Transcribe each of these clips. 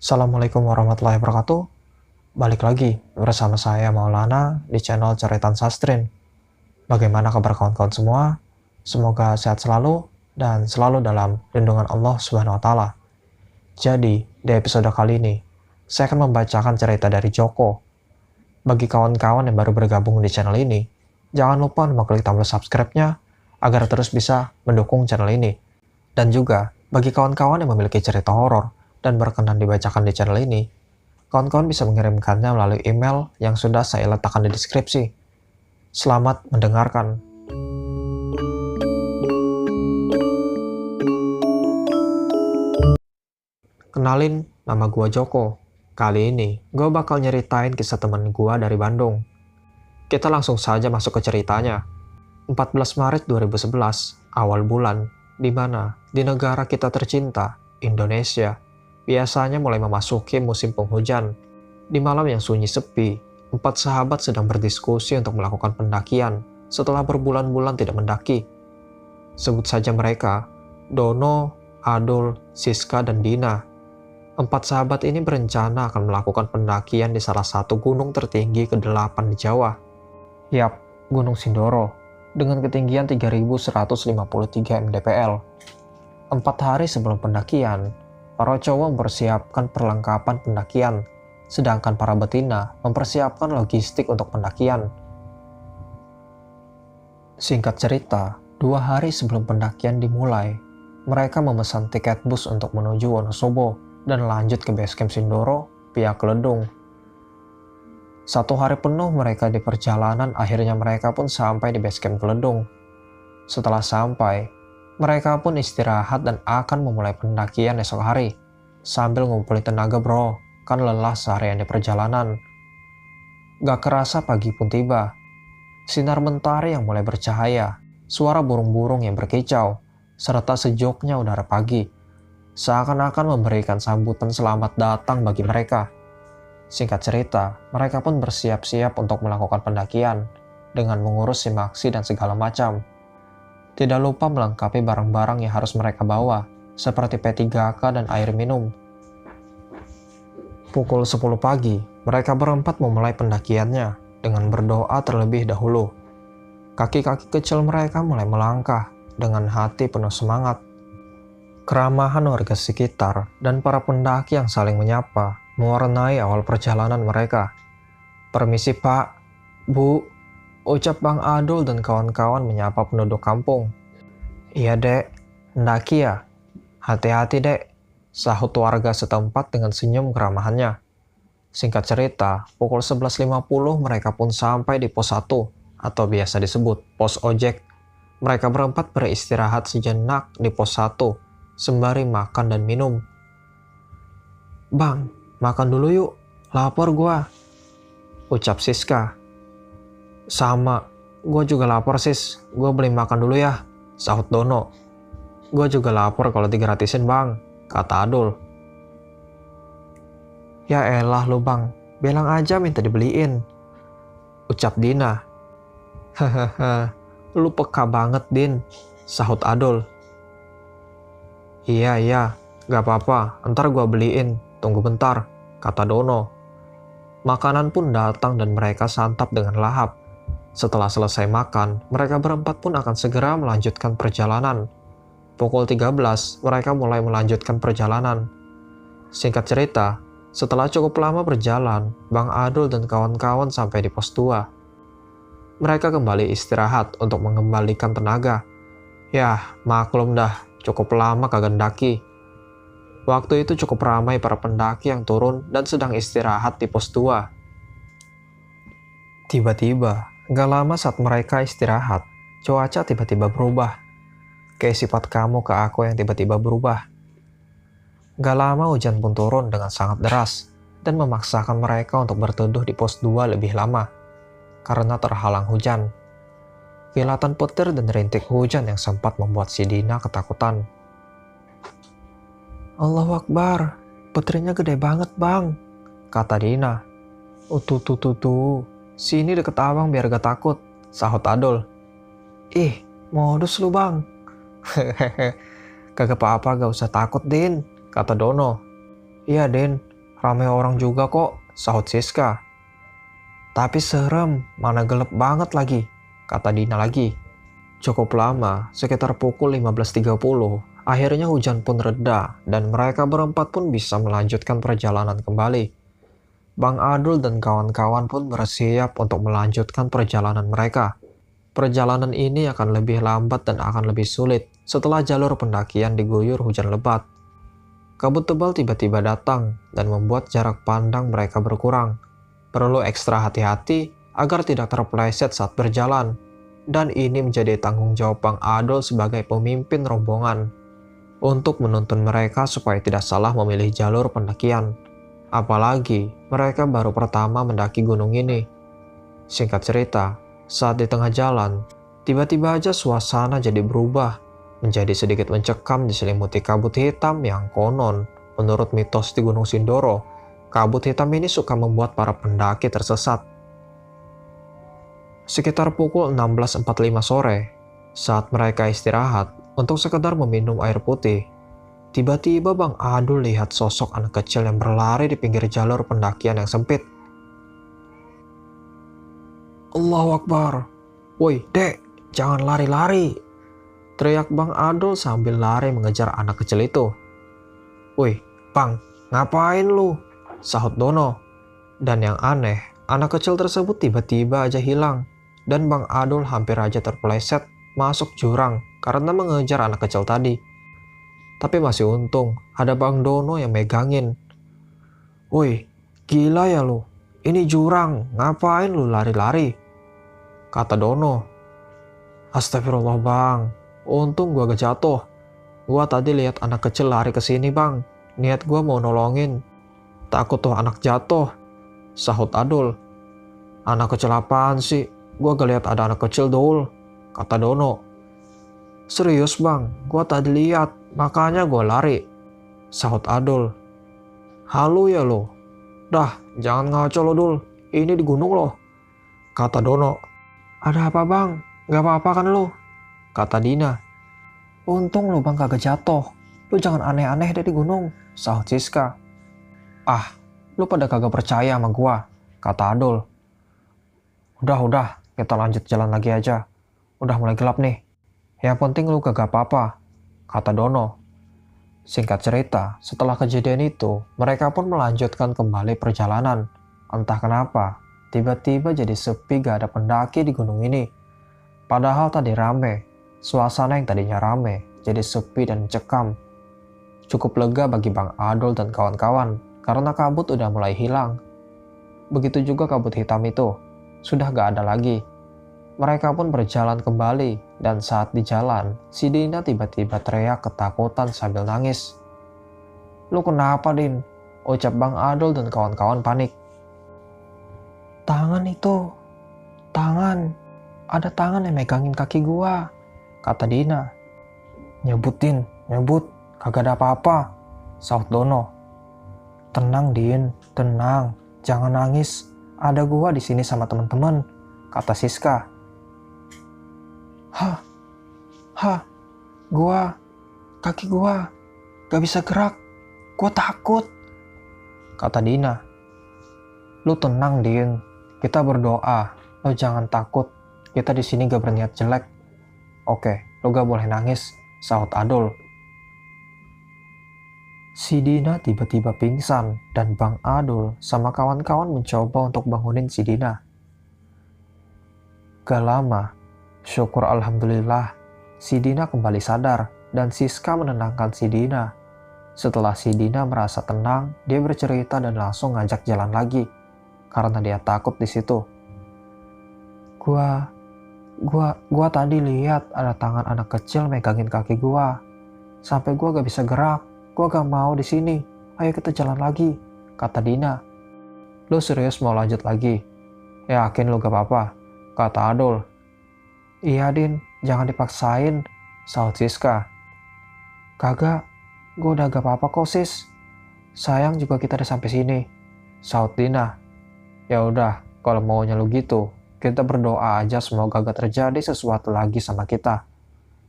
Assalamualaikum warahmatullahi wabarakatuh. Balik lagi bersama saya Maulana di channel Cerita Sastrin. Bagaimana kabar kawan-kawan semua? Semoga sehat selalu dan selalu dalam lindungan Allah Subhanahu wa taala. Jadi, di episode kali ini, saya akan membacakan cerita dari Joko. Bagi kawan-kawan yang baru bergabung di channel ini, jangan lupa mengklik tombol subscribe-nya agar terus bisa mendukung channel ini. Dan juga, bagi kawan-kawan yang memiliki cerita horor dan berkenan dibacakan di channel ini, kawan-kawan bisa mengirimkannya melalui email yang sudah saya letakkan di deskripsi. Selamat mendengarkan. Kenalin, nama gua Joko. Kali ini, gua bakal nyeritain kisah temen gua dari Bandung. Kita langsung saja masuk ke ceritanya. 14 Maret 2011, awal bulan, di mana di negara kita tercinta, Indonesia, biasanya mulai memasuki musim penghujan. Di malam yang sunyi sepi, 4 sahabat sedang berdiskusi untuk melakukan pendakian setelah berbulan-bulan tidak mendaki. Sebut saja mereka, Dono, Adul, Siska, dan Dina. 4 sahabat ini berencana akan melakukan pendakian di salah satu gunung tertinggi ke-8 di Jawa. Yap, Gunung Sindoro, dengan ketinggian 3153 mdpl. 4 hari sebelum pendakian, para cowok mempersiapkan perlengkapan pendakian, sedangkan para betina mempersiapkan logistik untuk pendakian. Singkat cerita, 2 hari sebelum pendakian dimulai, mereka memesan tiket bus untuk menuju Wonosobo dan lanjut ke basecamp Sindoro via Keledung. 1 hari penuh mereka di perjalanan, akhirnya mereka pun sampai di basecamp Keledung. Setelah sampai, mereka pun istirahat dan akan memulai pendakian esok hari. Sambil ngumpulin tenaga bro, kan lelah seharian di perjalanan. Gak kerasa pagi pun tiba. Sinar mentari yang mulai bercahaya, suara burung-burung yang berkicau, serta sejuknya udara pagi, seakan-akan memberikan sambutan selamat datang bagi mereka. Singkat cerita, mereka pun bersiap-siap untuk melakukan pendakian, dengan mengurus simaksi dan segala macam. Tidak lupa melengkapi barang-barang yang harus mereka bawa, seperti P3K dan air minum. Pukul 10 pagi, mereka berempat memulai pendakiannya dengan berdoa terlebih dahulu. Kaki-kaki kecil mereka mulai melangkah dengan hati penuh semangat. Keramahan warga sekitar dan para pendaki yang saling menyapa mewarnai awal perjalanan mereka. "Permisi Pak, Bu," ucap Bang Adul dan kawan-kawan menyapa penduduk kampung. "Iya dek, mendaki ya? Hati-hati dek," sahut warga setempat dengan senyum keramahannya. Singkat cerita, pukul 11.50 mereka pun sampai di pos 1, atau biasa disebut pos ojek. Mereka berempat beristirahat sejenak di pos 1, sembari makan dan minum. "Bang, makan dulu yuk, lapar gua," ucap Siska. "Sama, gue juga lapar sis, gue beli makan dulu ya," sahut Dono. "Gue juga lapar kalau digratisin bang," kata Adul. "Ya elah lu bang, bilang aja minta dibeliin," ucap Dina. "Hahaha, lu peka banget Din," sahut Adul. Iya, gak apa-apa, ntar gue beliin, tunggu bentar," kata Dono. Makanan pun datang dan mereka santap dengan lahap. Setelah selesai makan, mereka berempat pun akan segera melanjutkan perjalanan. Pukul 13, mereka mulai melanjutkan perjalanan. Singkat cerita, setelah cukup lama berjalan, Bang Adul dan kawan-kawan sampai di pos 2. Mereka kembali istirahat untuk mengembalikan tenaga. Yah, maklum dah, cukup lama kagak mendaki. Waktu itu cukup ramai para pendaki yang turun dan sedang istirahat di pos 2. Tiba-tiba, gak lama saat mereka istirahat, cuaca tiba-tiba berubah. Kayak sifat kamu ke aku yang tiba-tiba berubah. Gak lama hujan pun turun dengan sangat deras dan memaksakan mereka untuk berteduh di pos 2 lebih lama karena terhalang hujan. Kilatan petir dan rintik hujan yang sempat membuat si Dina ketakutan. "Allahu Akbar, petirnya gede banget bang," kata Dina. Tuh, sini deket abang biar gak takut," sahut Adul. "Ih, modus lu bang." "Hehehe, kagak apa-apa, gak usah takut Din," kata Dono. "Iya Din, Rame orang juga kok, sahut Siska. Tapi serem, mana gelap banget lagi, kata Dina lagi. Cukup lama, sekitar pukul 15.30, akhirnya hujan pun reda dan mereka berempat pun bisa melanjutkan perjalanan kembali. Bang Adul dan kawan-kawan pun bersiap untuk melanjutkan perjalanan mereka. Perjalanan ini akan lebih lambat dan akan lebih sulit setelah jalur pendakian diguyur hujan lebat. Kabut tebal tiba-tiba datang dan membuat jarak pandang mereka berkurang. Perlu ekstra hati-hati agar tidak terpeleset saat berjalan. Dan ini menjadi tanggung jawab Bang Adul sebagai pemimpin rombongan untuk menuntun mereka supaya tidak salah memilih jalur pendakian. Apalagi mereka baru pertama mendaki gunung ini. Singkat cerita, saat di tengah jalan, tiba-tiba aja suasana jadi berubah, menjadi sedikit mencekam diselimuti kabut hitam yang konon, menurut mitos di Gunung Sindoro, kabut hitam ini suka membuat para pendaki tersesat. Sekitar pukul 16.45 sore, saat mereka istirahat untuk sekedar meminum air putih, tiba-tiba Bang Adul lihat sosok anak kecil yang berlari di pinggir jalur pendakian yang sempit. Allahu Akbar. Woi, Dek, jangan lari-lari. Teriak Bang Adul sambil lari mengejar anak kecil itu. Woi, Bang, ngapain lu? Sahut Dono. Dan yang aneh, anak kecil tersebut tiba-tiba aja hilang. Dan Bang Adul hampir aja terpeleset masuk jurang karena mengejar anak kecil tadi. Tapi masih untung, ada Bang Dono yang megangin. Woi, gila ya lu. Ini jurang, ngapain lu lari-lari? Kata Dono. Astagfirullah Bang, untung gua gak jatuh. Gua tadi lihat anak kecil lari ke sini Bang. Niat gua mau nolongin. Takut tuh anak jatuh. Sahut Adul. Anak kecil apaan sih? Gua gak lihat ada anak kecil Dul. Kata Dono. Serius Bang, gua tadi lihat, makanya gua lari. Sahut Adul. Halu ya lo. Dah, jangan ngaco lo Dul. Ini di gunung loh. Kata Dono. Ada apa Bang? Gak apa-apa kan lo? Kata Dina. Untung lo Bang kagak jatuh. Lo jangan aneh-aneh deh di gunung. Sahut Siska. Ah, lo pada kagak percaya sama gua. Kata Adul. Udah, kita lanjut jalan lagi aja. Udah mulai gelap nih. Yang penting lo kagak apa-apa. Kata Dono. Singkat cerita, setelah kejadian itu, mereka pun melanjutkan kembali perjalanan. Entah kenapa, tiba-tiba jadi sepi gak ada pendaki di gunung ini. Padahal tadi rame, suasana yang tadinya rame jadi sepi dan mencekam. Cukup lega bagi Bang Adul dan kawan-kawan karena kabut udah mulai hilang. Begitu juga kabut hitam itu, sudah gak ada lagi. Mereka pun berjalan kembali dan saat di jalan, si Dina tiba-tiba teriak ketakutan sambil nangis. Lu kenapa Din? Ucap Bang Adul dan kawan-kawan panik. Tangan itu, tangan. Ada tangan yang megangin kaki gua, kata Dina. Nyebut, kagak ada apa-apa, sahut Dono. Tenang Din, tenang, jangan nangis. Ada gua di sini sama teman-teman, kata Siska. Kaki gua gak bisa gerak, gua takut, kata Dina. Lu tenang Din, kita berdoa, lu jangan takut, kita di sini gak berniat jelek. Oke, lu gak boleh nangis, sahut Adul. Si Dina tiba-tiba pingsan dan Bang Adul sama kawan-kawan mencoba untuk bangunin si Dina. Gak lama, syukur alhamdulillah, si Dina kembali sadar dan Siska menenangkan si Dina. Setelah si Dina merasa tenang, dia bercerita dan langsung ngajak jalan lagi karena dia takut di situ. Gua tadi lihat ada tangan anak kecil megangin kaki gua. Sampai gua gak bisa gerak. Gua gak mau di sini. Ayo kita jalan lagi, kata Dina. Lu serius mau lanjut lagi? Yakin lu gak apa-apa? Kata Adul. Iya Din, jangan dipaksain, sahut Siska. Kagak, gue udah gak apa-apa kok sis. Sayang juga kita udah sampai sini, sahut Dina. Ya udah, kalau maunya lu gitu, kita berdoa aja semoga gak terjadi sesuatu lagi sama kita.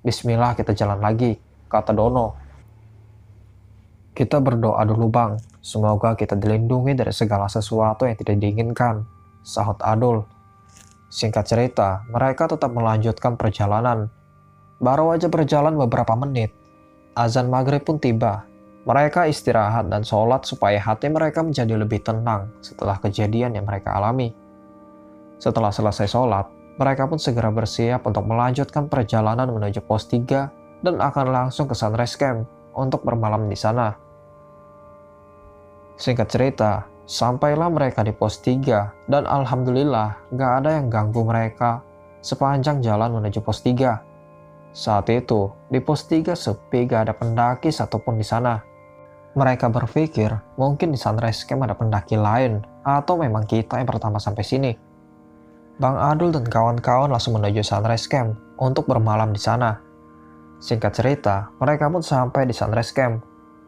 Bismillah kita jalan lagi, kata Dono. Kita berdoa dulu Bang, Semoga kita dilindungi dari segala sesuatu yang tidak diinginkan, sahut Adul. Singkat cerita, mereka tetap melanjutkan perjalanan. Baru aja berjalan beberapa menit, azan maghrib pun tiba. Mereka istirahat dan sholat supaya hati mereka menjadi lebih tenang setelah kejadian yang mereka alami. Setelah selesai sholat, mereka pun segera bersiap untuk melanjutkan perjalanan menuju pos 3 dan akan langsung ke Sunrise Camp untuk bermalam di sana. Singkat cerita, sampailah mereka di pos 3 dan alhamdulillah gak ada yang ganggu mereka sepanjang jalan menuju pos 3. Saat itu, di pos 3 sepi, gak ada pendaki satupun di sana. Mereka berpikir mungkin di Sunrise Camp ada pendaki lain atau memang kita yang pertama sampai sini. Bang Adul dan kawan-kawan langsung menuju Sunrise Camp untuk bermalam di sana. Singkat cerita, mereka pun sampai di Sunrise Camp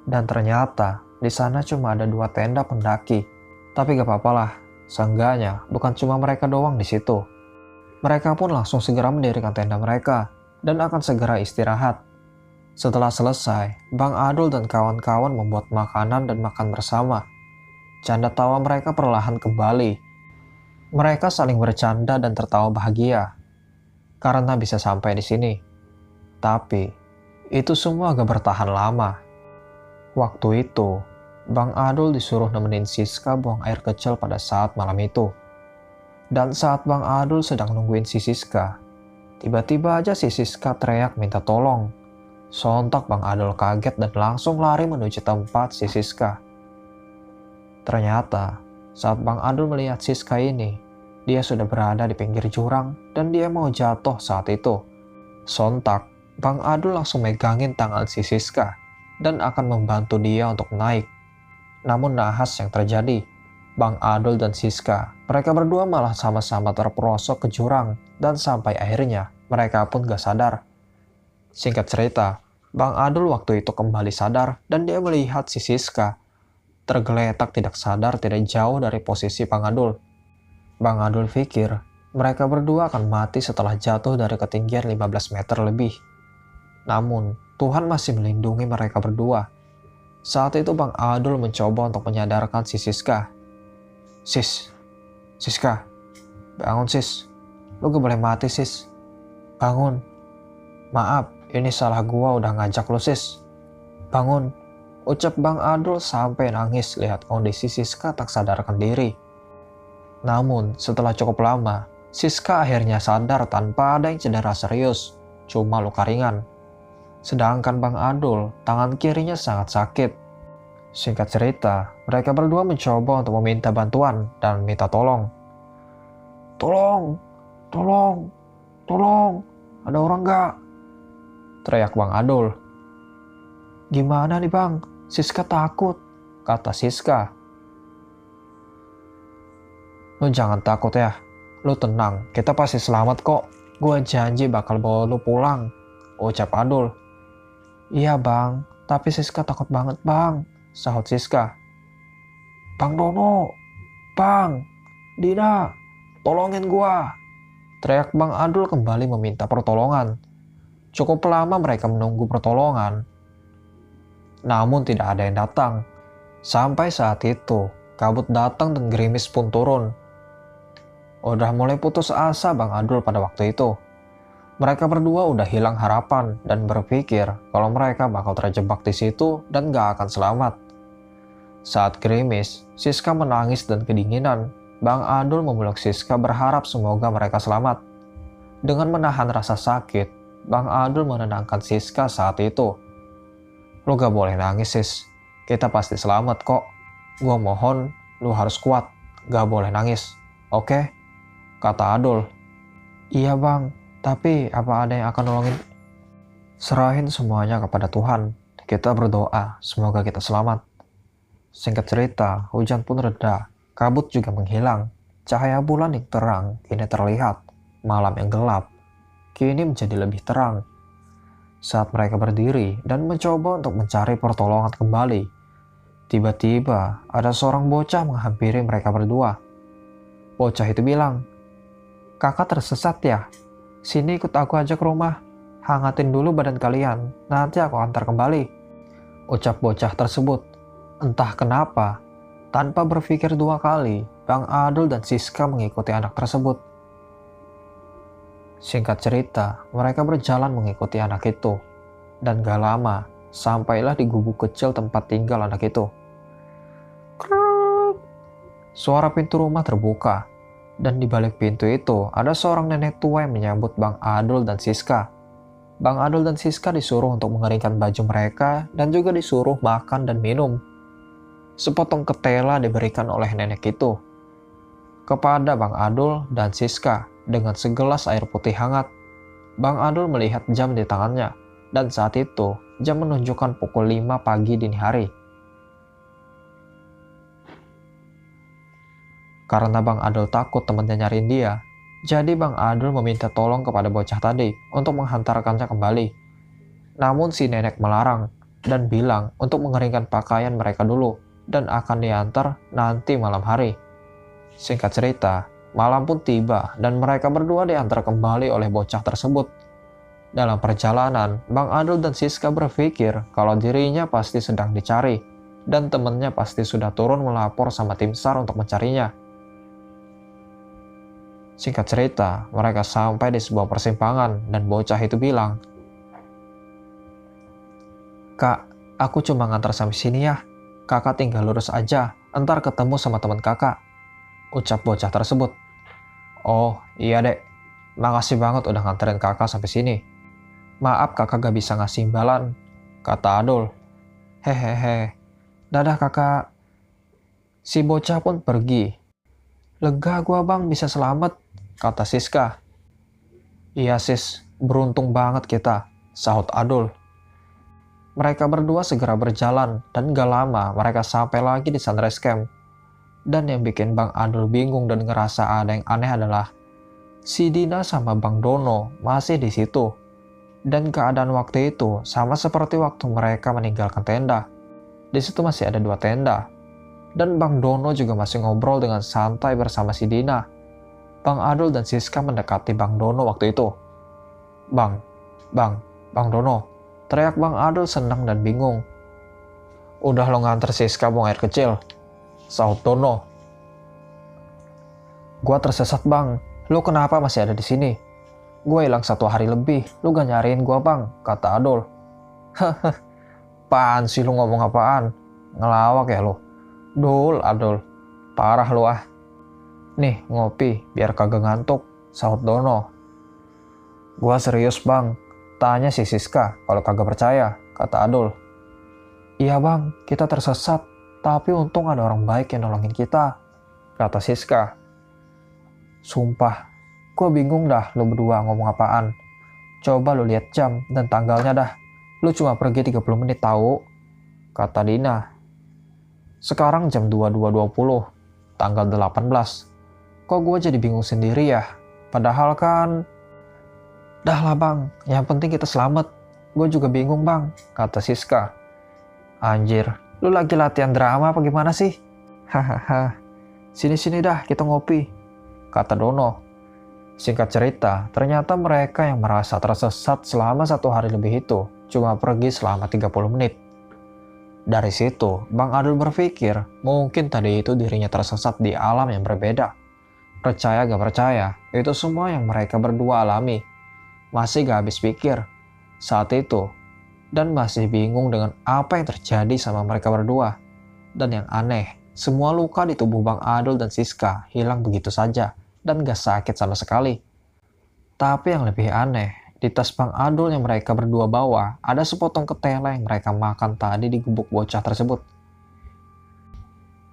dan ternyata di sana cuma ada 2 tenda pendaki. Tapi gak apa-apa lah, seenggaknya bukan cuma mereka doang di situ. Mereka pun langsung segera mendirikan tenda mereka dan akan segera istirahat. Setelah selesai, Bang Adul dan kawan-kawan membuat makanan dan makan bersama. Canda tawa mereka perlahan kembali. Mereka saling bercanda dan tertawa bahagia karena bisa sampai di sini. Tapi, itu semua agak bertahan lama. Waktu itu, Bang Adul disuruh nemenin Siska buang air kecil pada saat malam itu. Dan saat Bang Adul sedang nungguin si Siska, tiba-tiba aja si Siska teriak minta tolong. Sontak Bang Adul kaget dan langsung lari menuju tempat si Siska. Ternyata, saat Bang Adul melihat Siska ini, dia sudah berada di pinggir jurang dan dia mau jatuh saat itu. Sontak, Bang Adul langsung megangin tangan si Siska dan akan membantu dia untuk naik. Namun nahas yang terjadi, Bang Adul dan Siska, mereka berdua malah sama-sama terperosok ke jurang dan sampai akhirnya mereka pun gak sadar. Singkat cerita, Bang Adul waktu itu kembali sadar dan dia melihat si Siska tergeletak tidak sadar tidak jauh dari posisi Bang Adul. Bang Adul pikir mereka berdua akan mati setelah jatuh dari ketinggian 15 meter lebih. Namun, Tuhan masih melindungi mereka berdua. Saat itu Bang Adul mencoba untuk menyadarkan si Siska. Siska, bangun sis. Lu gak boleh mati sis. Bangun. Maaf, ini salah gua udah ngajak lu sis. Bangun. Ucap Bang Adul sampai nangis lihat kondisi Siska tak sadarkan diri. Namun setelah cukup lama, Siska akhirnya sadar tanpa ada yang cedera serius, cuma luka ringan. Sedangkan Bang Adul, tangan kirinya sangat sakit. Singkat cerita, mereka berdua mencoba untuk meminta bantuan dan minta tolong. Tolong, ada orang gak? Teriak Bang Adul. Gimana nih bang, Siska takut, kata Siska. Lu jangan takut ya, lu tenang, kita pasti selamat kok. Gua janji bakal bawa lu pulang, ucap Adul. Iya bang, tapi Siska takut banget bang, sahut Siska. Bang Dono, Bang, Dina, tolongin gua, teriak Bang Adul kembali meminta pertolongan. Cukup lama mereka menunggu pertolongan, namun tidak ada yang datang. Sampai saat itu, kabut datang dan gerimis pun turun. Udah mulai putus asa Bang Adul pada waktu itu. Mereka berdua udah hilang harapan dan berpikir kalau mereka bakal terjebak di situ dan gak akan selamat. Saat gerimis, Siska menangis dan kedinginan. Bang Adul memeluk Siska berharap semoga mereka selamat. Dengan menahan rasa sakit, Bang Adul menenangkan Siska saat itu. Lu gak boleh nangis sis, kita pasti selamat kok. Gua mohon lu harus kuat, gak boleh nangis, oke? Kata Adul. Iya bang, tapi apa ada yang akan nolongin? Serahin semuanya kepada Tuhan, kita berdoa semoga kita selamat. Singkat cerita, hujan pun reda, kabut juga menghilang. Cahaya bulan yang terang kini terlihat, malam yang gelap kini menjadi lebih terang. Saat mereka berdiri dan mencoba untuk mencari pertolongan kembali, tiba-tiba ada seorang bocah menghampiri mereka berdua. Bocah itu bilang, "Kakak tersesat ya? Sini ikut aku aja ke rumah. Hangatin dulu badan kalian, nanti aku antar kembali," ucap bocah tersebut. Entah kenapa, tanpa berpikir dua kali, Bang Adul dan Siska mengikuti anak tersebut. Singkat cerita, mereka berjalan mengikuti anak itu. Dan gak lama, sampailah di gubuk kecil tempat tinggal anak itu. Kruk! Suara pintu rumah terbuka. Dan di balik pintu itu, ada seorang nenek tua yang menyambut Bang Adul dan Siska. Bang Adul dan Siska disuruh untuk mengeringkan baju mereka dan juga disuruh makan dan minum. Sepotong ketela diberikan oleh nenek itu kepada Bang Adul dan Siska dengan segelas air putih hangat. Bang Adul melihat jam di tangannya, dan saat itu jam menunjukkan pukul 5 pagi dini hari. Karena Bang Adul takut temannya nyariin dia, jadi Bang Adul meminta tolong kepada bocah tadi untuk menghantarkannya kembali. Namun si nenek melarang dan bilang untuk mengeringkan pakaian mereka dulu dan akan diantar nanti malam hari. Singkat cerita, malam pun tiba dan mereka berdua diantar kembali oleh bocah tersebut. Dalam perjalanan, Bang Adul dan Siska berpikir kalau dirinya pasti sedang dicari dan temannya pasti sudah turun melapor sama tim SAR untuk mencarinya. Singkat cerita, mereka sampai di sebuah persimpangan dan bocah itu bilang, "Kak, aku cuma ngantar sampai sini ya. Kakak tinggal lurus aja, entar ketemu sama teman kakak," ucap bocah tersebut. "Oh iya dek, makasih banget udah nganterin kakak sampai sini. Maaf kakak gak bisa ngasih imbalan," kata Adul. "Hehehe, dadah kakak." Si bocah pun pergi. "Lega gua bang bisa selamat," kata Siska. "Iya sis, beruntung banget kita," sahut Adul. Mereka berdua segera berjalan dan gak lama mereka sampai lagi di Sunrise Camp. Dan yang bikin Bang Adul bingung dan ngerasa ada yang aneh adalah si Dina sama Bang Dono masih di situ. Dan keadaan waktu itu sama seperti waktu mereka meninggalkan tenda. Di situ masih ada 2 tenda. Dan Bang Dono juga masih ngobrol dengan santai bersama si Dina. Bang Adul dan Siska mendekati Bang Dono waktu itu. Bang Dono," teriak Bang Adul senang dan bingung. "Udah lo nganter Siska buang air kecil," sahut Dono. "Gua tersesat bang, lu kenapa masih ada di sini? Gua hilang 1 hari lebih, lu gak nyariin gua bang," kata Adul. "Hahaha, apaan sih lu ngomong apaan? Ngelawak ya lu? Dul, Adul, parah lu ah. Nih ngopi, biar kagak ngantuk," sahut Dono. "Gua serius bang, tanya si Siska kalau kagak percaya," kata Adul. "Iya bang, kita tersesat, tapi untung ada orang baik yang nolongin kita," kata Siska. "Sumpah, gue bingung dah lu berdua ngomong apaan. Coba lu lihat jam dan tanggalnya dah. Lu cuma pergi 30 menit tahu," kata Dina. "Sekarang jam 22.20, tanggal 18. Kok gue jadi bingung sendiri ya? Padahal kan..." "Dah lah bang, yang penting kita selamat. Gue juga bingung bang," kata Siska. "Anjir, lu lagi latihan drama apa gimana sih? Hahaha, sini-sini dah kita ngopi," kata Dono. Singkat cerita, ternyata mereka yang merasa tersesat selama 1 hari lebih itu cuma pergi selama 30 menit. Dari situ, Bang Adul berpikir mungkin tadi itu dirinya tersesat di alam yang berbeda. Percaya gak percaya, itu semua yang mereka berdua alami. Masih gak habis pikir saat itu, dan masih bingung dengan apa yang terjadi sama mereka berdua. Dan yang aneh, semua luka di tubuh Bang Adul dan Siska hilang begitu saja dan gak sakit sama sekali. Tapi yang lebih aneh, di tas Bang Adul yang mereka berdua bawa, ada sepotong ketela yang mereka makan tadi di gubuk bocah tersebut.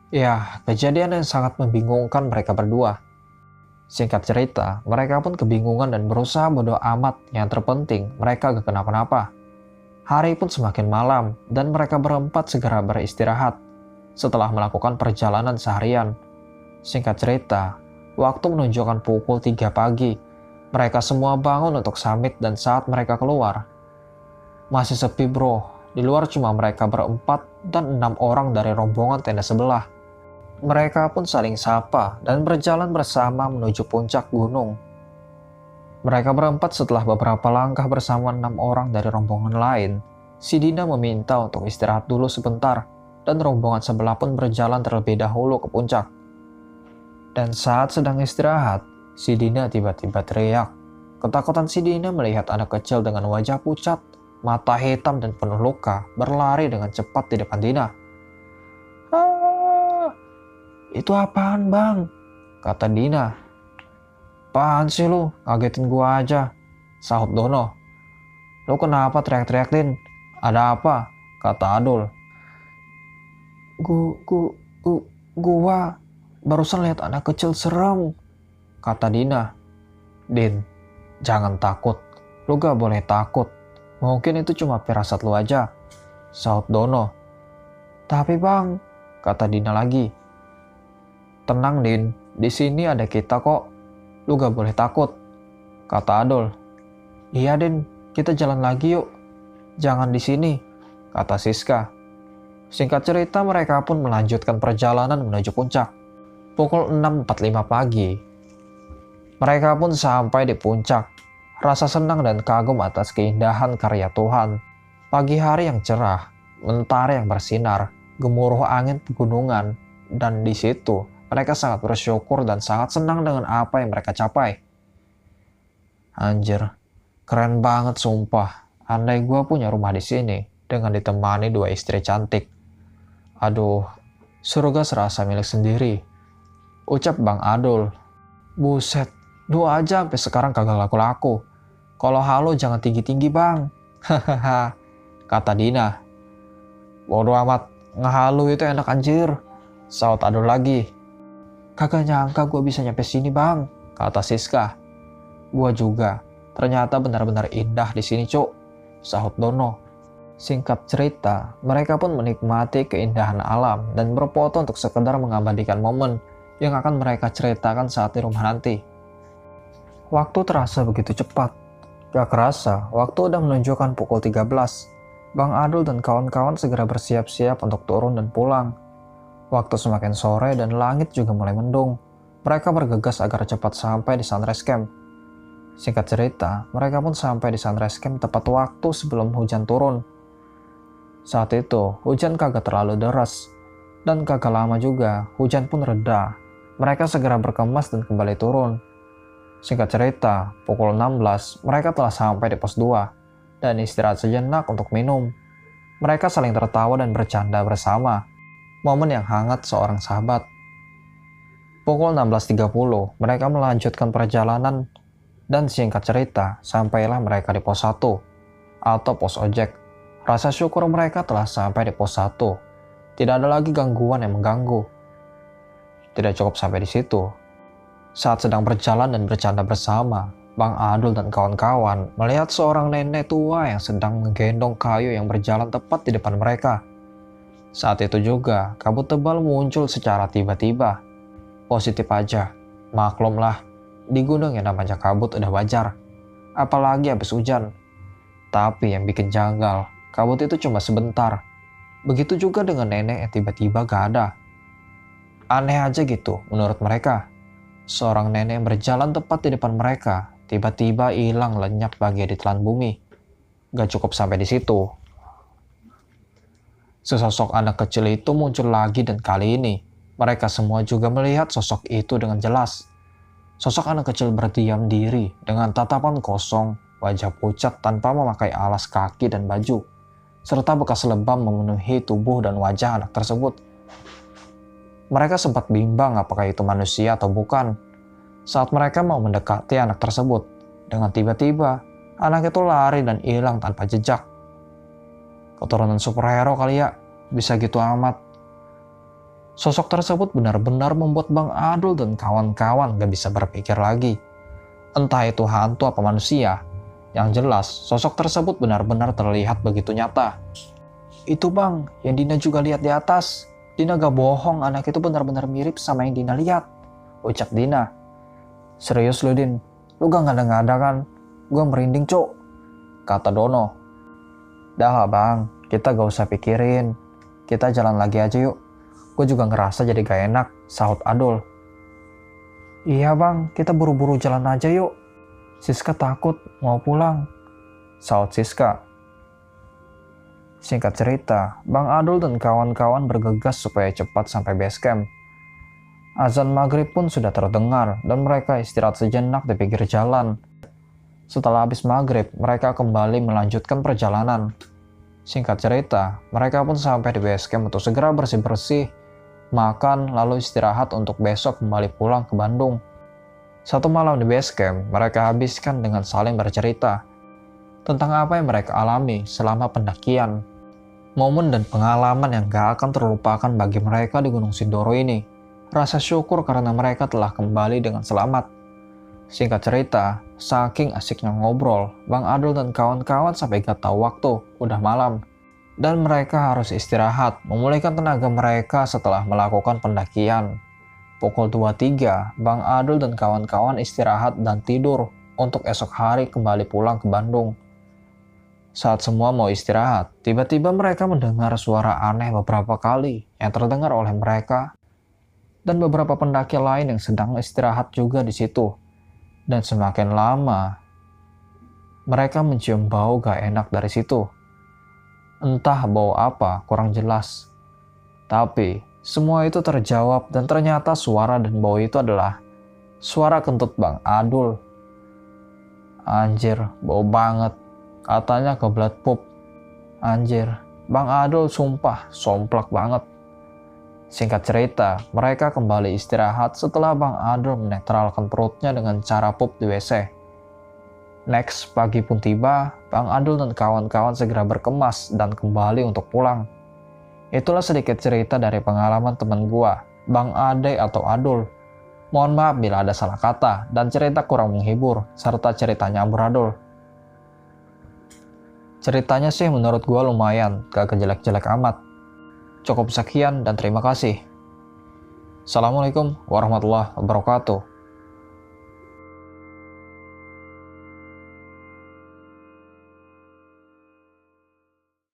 Ya, kejadian yang sangat membingungkan mereka berdua. Singkat cerita, mereka pun kebingungan dan berusaha bodo amat. Yang terpenting, mereka gak kenapa-napa. Hari pun semakin malam, dan mereka berempat segera beristirahat setelah melakukan perjalanan seharian. Singkat cerita, waktu menunjukkan pukul 3 pagi. Mereka semua bangun untuk summit dan saat mereka keluar, masih sepi bro. Di luar cuma mereka berempat dan 6 orang dari rombongan tenda sebelah. Mereka pun saling sapa dan berjalan bersama menuju puncak gunung. Mereka berempat setelah beberapa langkah bersama 6 orang dari rombongan lain. Si Dina meminta untuk istirahat dulu sebentar dan rombongan sebelah pun berjalan terlebih dahulu ke puncak. Dan saat sedang istirahat, si Dina tiba-tiba teriak. Ketakutan si Dina melihat anak kecil dengan wajah pucat, mata hitam dan penuh luka berlari dengan cepat di depan Dina. "Ah, itu apaan bang?" kata Dina. "Apaan sih lu? Ngagetin gua aja," sahut Dono. "Lu kenapa teriak-teriak, Din? Ada apa?" kata Adul. Gua barusan lihat anak kecil serem," kata Dina. "Din, jangan takut. Lu gak boleh takut. Mungkin itu cuma firasat lu aja," sahut Dono. "Tapi bang," kata Dina lagi. "Tenang Din, di sini ada kita kok. Lu gak boleh takut," kata Adul. "Iya Din, kita jalan lagi yuk. Jangan di sini," kata Siska. Singkat cerita, mereka pun melanjutkan perjalanan menuju puncak. Pukul 6.45 pagi, mereka pun sampai di puncak. Rasa senang dan kagum atas keindahan karya Tuhan. Pagi hari yang cerah, mentari yang bersinar, gemuruh angin pegunungan, dan di situ mereka sangat bersyukur dan sangat senang dengan apa yang mereka capai. Anjir, keren banget sumpah. Andai gue punya rumah di sini dengan ditemani 2 istri cantik. Aduh, surga serasa milik sendiri, ucap Bang Adul. "Buset, lu aja sampai sekarang kagak laku-laku. Kalau halo jangan tinggi-tinggi bang," hahaha, kata Dina. "Bodoh amat, ngehalu itu enak anjir," sahut Adul lagi. "Kagak nyangka gue bisa nyampe sini bang," kata Siska. "Gua juga, ternyata benar-benar indah di sini cuk," sahut Dono. Singkat cerita, mereka pun menikmati keindahan alam dan berfoto untuk sekedar mengabadikan momen yang akan mereka ceritakan saat di rumah nanti. Waktu terasa begitu cepat. Gak kerasa, waktu udah menunjukkan pukul 13. Bang Adul dan kawan-kawan segera bersiap-siap untuk turun dan pulang. Waktu semakin sore dan langit juga mulai mendung. Mereka bergegas agar cepat sampai di Sunrise Camp. Singkat cerita, mereka pun sampai di Sunrise Camp tepat waktu sebelum hujan turun. Saat itu, hujan kagak terlalu deras, dan kagak lama juga, hujan pun reda. Mereka segera berkemas dan kembali turun. Singkat cerita, pukul 16, mereka telah sampai di pos 2, dan istirahat sejenak untuk minum. Mereka saling tertawa dan bercanda bersama, momen yang hangat seorang sahabat. Pukul 16.30, mereka melanjutkan perjalanan, dan singkat cerita, sampailah mereka di pos 1, atau pos ojek. Rasa syukur mereka telah sampai di pos 1. Tidak ada lagi gangguan yang mengganggu. Tidak cukup sampai di situ. Saat sedang berjalan dan bercanda bersama, Bang Adul dan kawan-kawan melihat seorang nenek tua yang sedang menggendong kayu yang berjalan tepat di depan mereka. Saat itu juga, kabut tebal muncul secara tiba-tiba. Positif aja, maklumlah, di gunung yang namanya kabut udah wajar. Apalagi habis hujan. Tapi yang bikin janggal, kabut itu cuma sebentar. Begitu juga dengan nenek yang tiba-tiba gak ada. Aneh aja gitu menurut mereka. Seorang nenek yang berjalan tepat di depan mereka, tiba-tiba hilang lenyap bagai ditelan bumi. Gak cukup sampai di situ. Sesosok anak kecil itu muncul lagi dan kali ini, mereka semua juga melihat sosok itu dengan jelas. Sosok anak kecil berdiam diri dengan tatapan kosong, wajah pucat tanpa memakai alas kaki dan baju, serta bekas lebam memenuhi tubuh dan wajah anak tersebut. Mereka sempat bimbang apakah itu manusia atau bukan. Saat mereka mau mendekati anak tersebut, dengan tiba-tiba, anak itu lari dan hilang tanpa jejak. Keturunan superhero kali ya, bisa gitu amat. Sosok tersebut benar-benar membuat Bang Adul dan kawan-kawan gak bisa berpikir lagi. Entah itu hantu apa manusia. Yang jelas, sosok tersebut benar-benar terlihat begitu nyata. "Itu bang, yang Dina juga lihat di atas. Dina gak bohong, anak itu benar-benar mirip sama yang Dina lihat," ucap Dina. "Serius lu Din? Lu gak ngada-ngada kan? Gua merinding cok," kata Dono. "Dah lah bang, kita gak usah pikirin. Kita jalan lagi aja yuk. Gue juga ngerasa jadi gak enak," sahut Adul. "Iya bang, kita buru-buru jalan aja yuk. Siska takut mau pulang," sahut Siska. Singkat cerita, Bang Adul dan kawan-kawan bergegas supaya cepat sampai base camp. Azan maghrib pun sudah terdengar dan mereka istirahat sejenak di pinggir jalan. Setelah habis maghrib, mereka kembali melanjutkan perjalanan. Singkat cerita, mereka pun sampai di base camp untuk segera bersih-bersih, makan, lalu istirahat untuk besok kembali pulang ke Bandung. Satu malam di base camp, mereka habiskan dengan saling bercerita tentang apa yang mereka alami selama pendakian. Momen dan pengalaman yang gak akan terlupakan bagi mereka di Gunung Sindoro ini. Rasa syukur karena mereka telah kembali dengan selamat. Singkat cerita, saking asiknya ngobrol, Bang Adul dan kawan-kawan sampai gak tahu waktu, udah malam. Dan mereka harus istirahat, memulihkan tenaga mereka setelah melakukan pendakian. Pukul 23, Bang Adul dan kawan-kawan istirahat dan tidur untuk esok hari kembali pulang ke Bandung. Saat semua mau istirahat, tiba-tiba mereka mendengar suara aneh beberapa kali yang terdengar oleh mereka dan beberapa pendaki lain yang sedang istirahat juga di situ. Dan semakin lama, mereka mencium bau gak enak dari situ. Entah bau apa, kurang jelas. Tapi, semua itu terjawab dan ternyata suara dan bau itu adalah suara kentut Bang Adul. Anjir, bau banget. Katanya kebelet pup. Anjir, Bang Adul sumpah somplak banget. Singkat cerita, mereka kembali istirahat setelah Bang Adul menetralkan perutnya dengan cara pup di WC. Next, pagi pun tiba, Bang Adul dan kawan-kawan segera berkemas dan kembali untuk pulang. Itulah sedikit cerita dari pengalaman teman gua, Bang Ade atau Adul. Mohon maaf bila ada salah kata dan cerita kurang menghibur, serta ceritanya amburadul. Ceritanya sih menurut gua lumayan, gak kejelek-jelek amat. Cukup sekian dan terima kasih. Assalamualaikum warahmatullahi wabarakatuh.